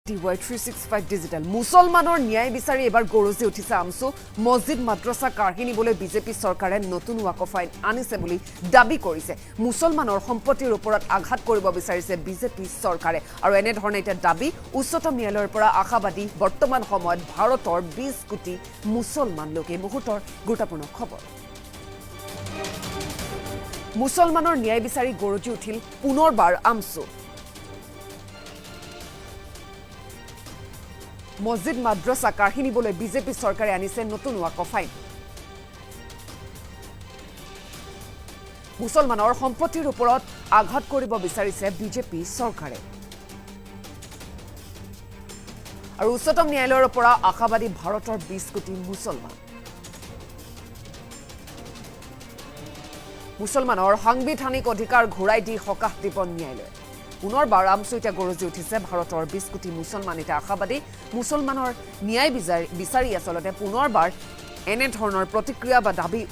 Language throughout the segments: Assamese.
DY365 ডিজিটেল মুছলমানৰ ন্যায় বিচাৰি এবাৰ গৰজি উঠিছে আমছু মছজিদ মাদ্ৰাছা কাঢ়ি নিবলৈ বিজেপি চৰকাৰে নতুন ৱাকফ আইন আনিছে বুলি দাবী কৰিছে মুছলমানৰ সম্পত্তিৰ ওপৰত আঘাত কৰিব বিচাৰিছে বিজেপি চৰকাৰে আৰু এনেধৰণে এটা দাবী উচ্চতম ন্যায়ালয়ৰ পৰা আশাবাদী বৰ্তমান সময়ত ভাৰতৰ 20 কোটি মুছলমান লোক এই মুহূৰ্তৰ গুৰুত্বপূৰ্ণ খবৰ মুছলমানৰ ন্যায় বিচাৰি গৰজি উঠিল পুনৰবাৰ আমছু মছজিদ মাদ্ৰাছা কাঢ়ি নিবলৈ বিজেপি চৰকাৰে আনিছে নতুন ৱাকফ আইন মুছলমানৰ সম্পত্তিৰ ওপৰত আঘাত কৰিব বিচাৰিছে বিজেপি চৰকাৰে আৰু উচ্চতম ন্যায়ালয়ৰ পৰা আশাবাদী ভাৰতৰ 20 কোটি মুছলমানৰ সাংবিধানিক অধিকাৰ ঘূৰাই দি সকাহ দিব ন্যায়ালয় পুনৰবাৰ আমছুইতে গৰজি উঠিছে ভাৰতৰ 20 কোটি মুছলমান এটা আশাবাদী মুছলমানৰ ন্যায় বিচাৰি আচলতে পুনৰবাৰ এনেধৰণৰ প্ৰতিক্ৰিয়া বা দাবী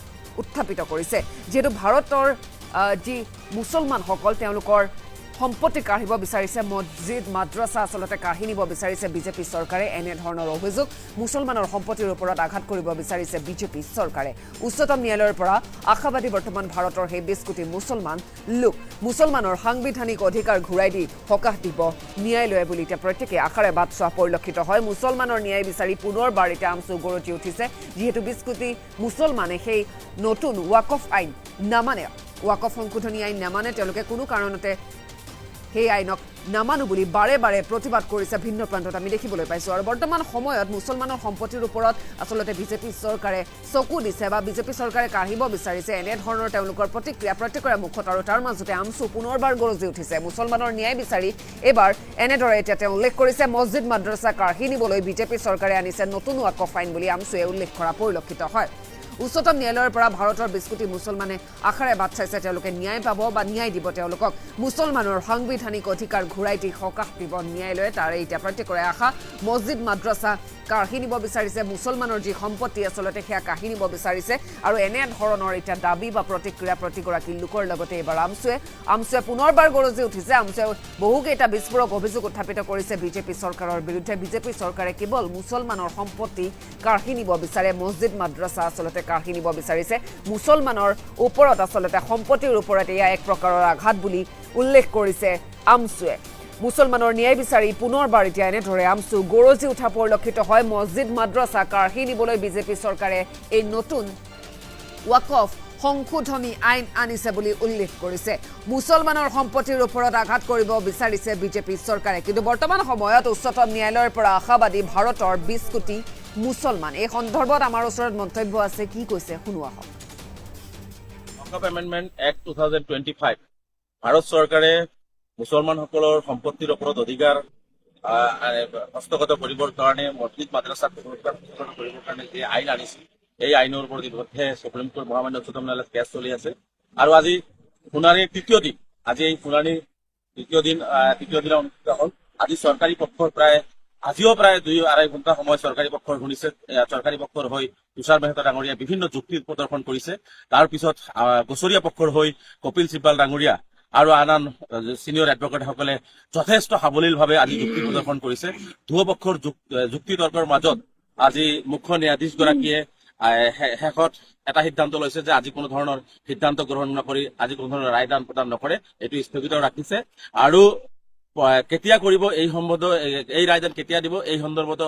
উত্থাপিত কৰিছে যেহেতু ভাৰতৰ যি মুছলমানসকল তেওঁলোকৰ সম্পত্তি কাঢ়িব বিচাৰিছে মছজিদ মাদ্ৰাছা আচলতে কাঢ়ি নিব বিচাৰিছে বিজেপি চৰকাৰে এনেধৰণৰ অভিযোগ মুছলমানৰ সম্পত্তিৰ ওপৰত আঘাত কৰিব বিচাৰিছে বিজেপি চৰকাৰে উচ্চতম ন্যায়ালয়ৰ পৰা আশাবাদী বৰ্তমান ভাৰতৰ সেই 20 কোটি মুছলমান লোক মুছলমানৰ সাংবিধানিক অধিকাৰ ঘূৰাই দি সকাহ দিব ন্যায়ালয়ে বুলি এতিয়া প্ৰত্যেকে আশাৰে বাট চোৱা পৰিলক্ষিত হয় মুছলমানৰ ন্যায় বিচাৰি পুনৰবাৰ এতিয়া আমছু গৰজি উঠিছে যিহেতু 20 কোটি মুছলমানে সেই নতুন ৱাকফ আইন নামানে ৱাকফ সংশোধনী আইন নামানে তেওঁলোকে কোনো কাৰণতে সেই আইনক নামানো বুলি বাৰে বাৰে প্ৰতিবাদ কৰিছে ভিন্ন প্ৰান্তত আমি দেখিবলৈ পাইছো আৰু বৰ্তমান সময়ত মুছলমানৰ সম্পত্তিৰ ওপৰত আচলতে বিজেপি চৰকাৰে চকু দিছে বা বিজেপি চৰকাৰে কাঢ়িব বিচাৰিছে এনেধৰণৰ তেওঁলোকৰ প্ৰতিক্ৰিয়া প্ৰত্যেকৰে মুখত আৰু তাৰ মাজতে আমছু পুনৰবাৰ গৰজি উঠিছে মুছলমানৰ ন্যায় বিচাৰি এবাৰ এনেদৰে এতিয়া তেওঁ উল্লেখ কৰিছে মছজিদ মাদ্ৰাছা কাঢ়ি নিবলৈ বিজেপি চৰকাৰে আনিছে নতুন ৱাকফ আইন বুলি আমছুৱে উল্লেখ কৰা পৰিলক্ষিত হয় উচ্চতম ন্যায়ালয়ৰ পৰা ভাৰতৰ 20 কোটি মুছলমানে আশাৰে বাট চাইছে তেওঁলোকে ন্যায় পাব বা ন্যায় দিব তেওঁলোকক মুছলমানৰ সাংবিধানিক অধিকাৰ ঘূৰাই দি সকাহ দিব ন্যায়ালয়ে তাৰে এতিয়া প্ৰত্যেকৰে আশা মছজিদ মাদ্ৰাছা কাঢ়ি নিব বিচাৰিছে মুছলমানৰ যি সম্পত্তি আচলতে সেয়া কাঢ়ি নিব বিচাৰিছে আৰু এনেধৰণৰ এতিয়া দাবী বা প্ৰতিক্ৰিয়া প্ৰতিগৰাকী লোকৰ লগতে এবাৰ আমছুৱে পুনৰবাৰ গৰজি উঠিছে আমছুৱে বহুকেইটা বিস্ফোৰক অভিযোগ উত্থাপিত কৰিছে বিজেপি চৰকাৰৰ বিৰুদ্ধে বিজেপি চৰকাৰে কেৱল মুছলমানৰ সম্পত্তি কাঢ়ি নিব বিচাৰে মছজিদ মাদ্ৰাছা আচলতে কাঢ়ি নিব বিচাৰিছে মুছলমানৰ ওপৰত আচলতে সম্পত্তিৰ ওপৰত এয়া এক প্ৰকাৰৰ আঘাত বুলি উল্লেখ কৰিছে আমছুৱে মুছলমানৰ ন্যায় বিচাৰি পুনৰবাৰ এতিয়া এনেদৰে আমছু গৰজি উঠা পৰিলক্ষিত হয় মছজিদ মাদ্ৰাছা কাঢ়ি নিবলৈ বিজেপি চৰকাৰে এই নতুন ৱাকফ সংশোধনী আইন আনিছে বুলি উল্লেখ কৰিছে মুছলমানৰ সম্পত্তিৰ ওপৰত আঘাত কৰিব বিচাৰিছে বিজেপি চৰকাৰে কিন্তু বৰ্তমান সময়ত উচ্চতম ন্যায়ালয়ৰ পৰা আশাবাদী ভাৰতৰ 20 কোটি মুছলমান এই সন্দৰ্ভত আমাৰ ওচৰত মন্তব্য আছে কি কৈছে শুনোৱা হওক ৱাকফ এমেণ্ডমেণ্ট এক্ট 2025 ভাৰত চৰকাৰে মুছলমানসকলৰ সম্পত্তিৰ ওপৰত অধিকাৰ হস্তগত কৰিবৰ কাৰণে মছজিদ মাদ্ৰাছা কৰিবৰ কাৰণে যি আইন আনিছিল এই আইনৰ ওপৰত ইতিমধ্যে সুপ্ৰিম কোৰ্ট মহামান্য উচ্চতম ন্যায়ালয়ত কেছ চলি আছে আৰু আজি শুনানিৰ তৃতীয় দিন আজি এই শুনানিৰ তৃতীয় দিনা অনুষ্ঠিত হ'ল আজি চৰকাৰী পক্ষৰ আজিও প্ৰায় 2-2.5 ঘণ্টা সময় চৰকাৰী পক্ষৰ শুনিছে চৰকাৰী পক্ষৰ হৈ তুষাৰ মেহতা ডাঙৰীয়া বিভিন্ন যুক্তি প্ৰদৰ্শন কৰিছে তাৰ পিছত গোচৰীয়া পক্ষৰ হৈ কপিল চিব্বাল ডাঙৰীয়া আৰু আন সিনিয়ৰ এডভকেটসকলে যথেষ্ট সাৱলীলভাৱে আজি যুক্তি প্ৰদৰ্শন কৰিছে দুয়োপক্ষৰ যুক্তি তৰ্কৰ মাজত আজি মুখ্য ন্যায়াধীশগৰাকীয়ে শেষত এটা সিদ্ধান্ত লৈছে যে আজি কোনো ধৰণৰ সিদ্ধান্ত গ্ৰহণ নকৰি আজি কোনো ধৰণৰ ৰায়দান প্ৰদান নকৰে এইটো স্থগিত ৰাখিছে আৰু কেতিয়া কৰিব এই সম্বন্ধ এই ৰায়দান কেতিয়া দিব এই সন্দৰ্ভত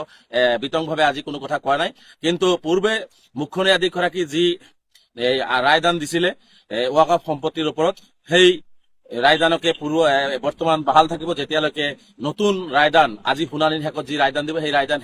বিতংভাৱে আজি কোনো কথা কোৱা নাই কিন্তু পূৰ্বে মুখ্য ন্যায়াধীশগৰাকী যি ৰায়দান দিছিলে ৱাকফ সম্পত্তিৰ ওপৰত সেই ৰায়দানকে বৰ্তমান বাহাল থাকিব যেতিয়ালৈকে নতুন ৰায়দান আজি শুনানিৰ শেষত যি ৰায়দান দিব সেই ৰায়দান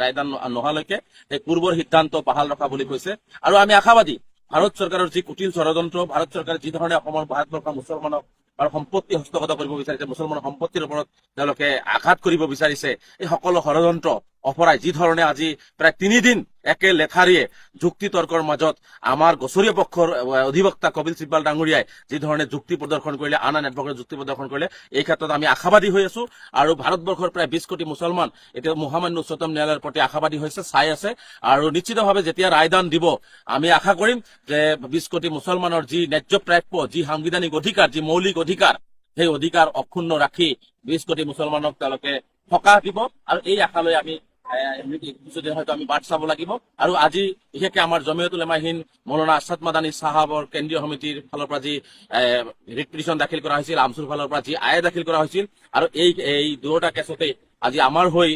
ৰায়দান নোহোৱালৈকে সেই পূৰ্বৰ সিদ্ধান্ত বাহাল ৰখা বুলি কৈছে আৰু আমি আশাবাদী ভাৰত চৰকাৰৰ যি কুটিল ষড়যন্ত্ৰ ভাৰত চৰকাৰে যি ধৰণে অসমৰ ভাৰতবৰ্ষৰ মুছলমানক আৰু সম্পত্তি হস্তগত কৰিব বিচাৰিছে মুছলমানৰ সম্পত্তিৰ ওপৰত তেওঁলোকে আঘাত কৰিব বিচাৰিছে এই সকলো ষড়যন্ত্ৰ অপৰাই যি ধৰণে আজি প্ৰায় 3 দিন একে লেঠাৰিয়ে যুক্তি তৰ্কৰ মাজত আমাৰ গোচৰীয় পক্ষৰ অধিবক্তা কপিল চিব্বাল ডাঙৰীয়াই যি ধৰণে যুক্তি প্ৰদৰ্শন কৰিলে আন এডভকেটে যুক্তি প্ৰদৰ্শন কৰিলে এই ক্ষেত্ৰত আমি আশাবাদী হৈ আছো আৰু ভাৰতবৰ্ষৰ প্ৰায় 20 কোটি মুছলমান এতিয়া মহামান্য উচ্চতম ন্যায়ালয়ৰ প্ৰতি আশাবাদী হৈছে চাই আছে আৰু নিশ্চিতভাৱে যেতিয়া ৰায়দান দিব আমি আশা কৰিম যে 20 কোটি মুছলমানৰ যি ন্যায্য প্ৰাপ্য যি সাংবিধানিক অধিকাৰ যি মৌলিক অধিকাৰ সেই অধিকাৰ অক্ষুণ্ণ ৰাখি 20 কোটি মুছলমানক তেওঁলোকে সকাহ দিব আৰু এই আশালৈ আমি কিছুদিন হয়তো আমি বাট চাব লাগিব। আৰু আজি বিশেষকৈ আমাৰ জমিয়তুল উলামাহীন মৌলানা আছাদ মাদানী চাহাবৰ কেন্দ্ৰীয় সমিতিৰ ফালৰ পৰা যি ৰিট পিটিশ্যন দাখিল কৰা হৈছিল, আমচুৰ ফালৰ পৰা যি আয়ে দাখিল কৰা হৈছিল, আৰু এই দুয়োটা কেছতে আজি আমাৰ হৈ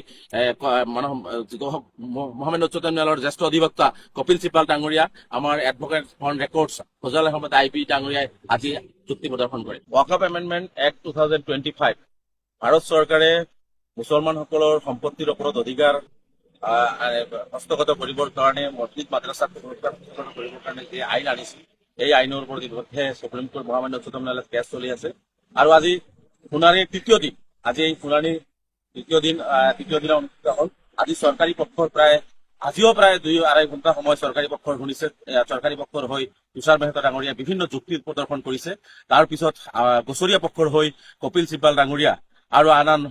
মহামান্য উচ্চতম ন্যায়ালয়ৰ জ্যেষ্ঠ অধিবক্তা কপিল চিব্বাল ডাঙৰীয়া, আমাৰ advocate on records Fazal Ahmed IP ডাঙৰীয়াই আজি যুক্তি প্ৰদৰ্শন কৰে। ৱাকআপ এমেণ্ডমেণ্ট এক্ট 2025 ভাৰত চৰকাৰে মুছলমানসকলৰ সম্পত্তিৰ ওপৰত অধিকাৰ হস্তগত কৰিবৰ কাৰণে মছজিদ মাদ্ৰাছাত হস্তগত কৰিবৰ কাৰণে যি আইন আনিছিল, এই আইনৰ ওপৰত ইতিমধ্যে সুপ্ৰিম কোৰ্ট মহামান্য উচ্চতম ন্যায়ালয়ত কেছ চলি আছে। আৰু আজি শুনানিৰ তৃতীয় দিন, আজি এই শুনানিৰ তৃতীয় দিনা অনুষ্ঠিত হ'ল। আজি চৰকাৰী পক্ষৰ আজিও প্ৰায় 2-2.5 ঘণ্টা সময় চৰকাৰী পক্ষৰ শুনিছে। চৰকাৰী পক্ষৰ হৈ তুষাৰ মেহতা ডাঙৰীয়া বিভিন্ন যুক্তি প্ৰদৰ্শন কৰিছে। তাৰ পিছত গোচৰীয়া পক্ষৰ হৈ কপিল চিব্বাল ডাঙৰীয়া আৰু আন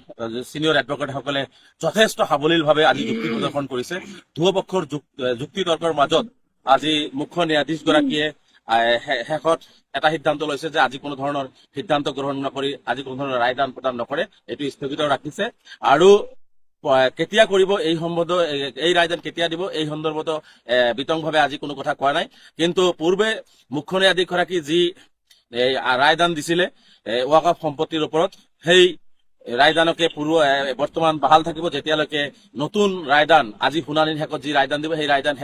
চিনিয়ৰ এডভকেটসকলে যথেষ্ট সাৱলীলভাৱে আজি যুক্তি প্ৰদৰ্শন কৰিছে। দুয়োপক্ষৰ যুক্তি তৰ্কৰ মাজত আজি মুখ্য ন্যায়াধীশগৰাকীয়ে শেষত এটা সিদ্ধান্ত লৈছে যে আজি কোনো ধৰণৰ সিদ্ধান্ত গ্ৰহণ নকৰি, আজি কোনো ধৰণৰ ৰায়দান প্ৰদান নকৰে, এইটো স্থগিত ৰাখিছে। আৰু কেতিয়া কৰিব এই ৰায়দান কেতিয়া দিব এই সন্দৰ্ভত বিতংভাৱে আজি কোনো কথা কোৱা নাই। কিন্তু পূৰ্বে মুখ্য ন্যায়াধীশগৰাকী যি ৰায়দান দিছিলে ৱাকফ সম্পত্তিৰ ওপৰত, সেই ৰায়দানকে বৰ্তমান বাহাল থাকিব যেতিয়ালৈকে নতুন ৰায়দান, আজি শুনানিৰ শেষত যি ৰায়দান দিব সেই ৰায়দান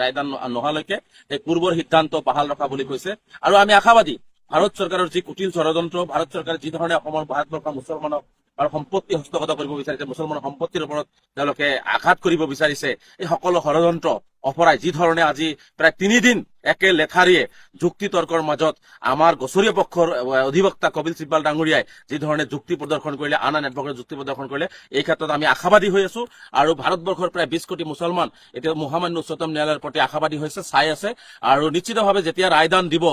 ৰায়দান নোহোৱালৈকে সেই পূৰ্বৰ সিদ্ধান্ত বাহাল ৰখা বুলি কৈছে। আৰু আমি আশাবাদী ভাৰত চৰকাৰৰ যি কুটিল ষড়যন্ত্ৰ, ভাৰত চৰকাৰে যি ধৰণে অসমৰ ভাৰতবৰ্ষৰ মুছলমানক আৰু সম্পত্তি হস্তগত কৰিব বিচাৰিছে, মুছলমানৰ সম্পত্তিৰ ওপৰত তেওঁলোকে আঘাত কৰিব বিচাৰিছে, এই সকলো ষড়যন্ত্ৰ অপৰাই যি ধৰণে আজি প্ৰায় 3 দিন একে লেঠাৰিয়ে যুক্তি তৰ্কৰ মাজত আমাৰ গোচৰীয় পক্ষৰ অধিবক্তা কপিল চিব্বাল ডাঙৰীয়াই যি ধৰণে যুক্তি প্ৰদৰ্শন কৰিলে, আন এডভকেট যুক্তি প্ৰদৰ্শন কৰিলে, এই ক্ষেত্ৰত আমি আশাবাদী হৈ আছো। আৰু ভাৰতবৰ্ষৰ প্ৰায় 20 কোটি মুছলমান এতিয়া মহামান্য উচ্চতম ন্যায়ালয়ৰ প্ৰতি আশাবাদী হৈছে, চাই আছে। আৰু নিশ্চিতভাৱে যেতিয়া ৰায়দান দিব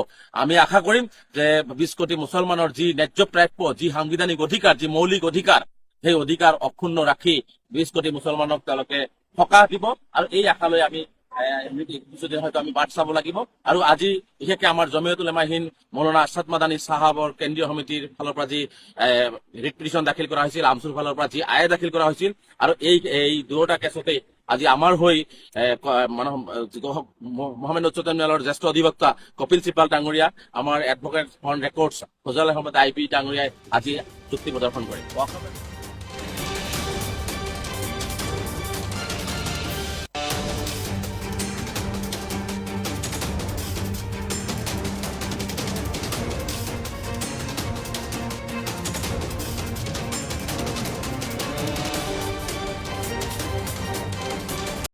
আমি আশা কৰিম যে 20 কোটি মুছলমানৰ যি ন্যায্য প্ৰাপ্য, যি সাংবিধানিক অধিকাৰ, যি মৌলিক অধিকাৰ, সেই অধিকাৰ অক্ষুণ্ণ ৰাখি 20 কোটি মুছলমানক তেওঁলোকে সকাহ দিব। আৰু এই আশালৈ আমি কিছুদিন হয়তো আমি বাট চাব লাগিব। আৰু আজি বিশেষকৈ আমাৰ জমিয়তুল উলামাহীন মৌলানা আছাদ মাদানী চাহাবৰ কেন্দ্ৰীয় সমিতিৰ ফালৰ পৰা যি ৰিট পিটিশ্যন দাখিল কৰা হৈছিল, আমচুৰ ফালৰ পৰা যি আয়ে দাখিল কৰা হৈছিল, আৰু এই দুয়োটা কেছতে আজি আমাৰ হৈ মহামান্য উচ্চতম ন্যায়ালয়ৰ জ্যেষ্ঠ অধিবক্তা কপিল চিব্বাল ডাঙৰীয়া, আমাৰ advocate on records Fazal Ahmed IP ডাঙৰীয়াই আজি যুক্তি প্ৰদৰ্শন কৰে।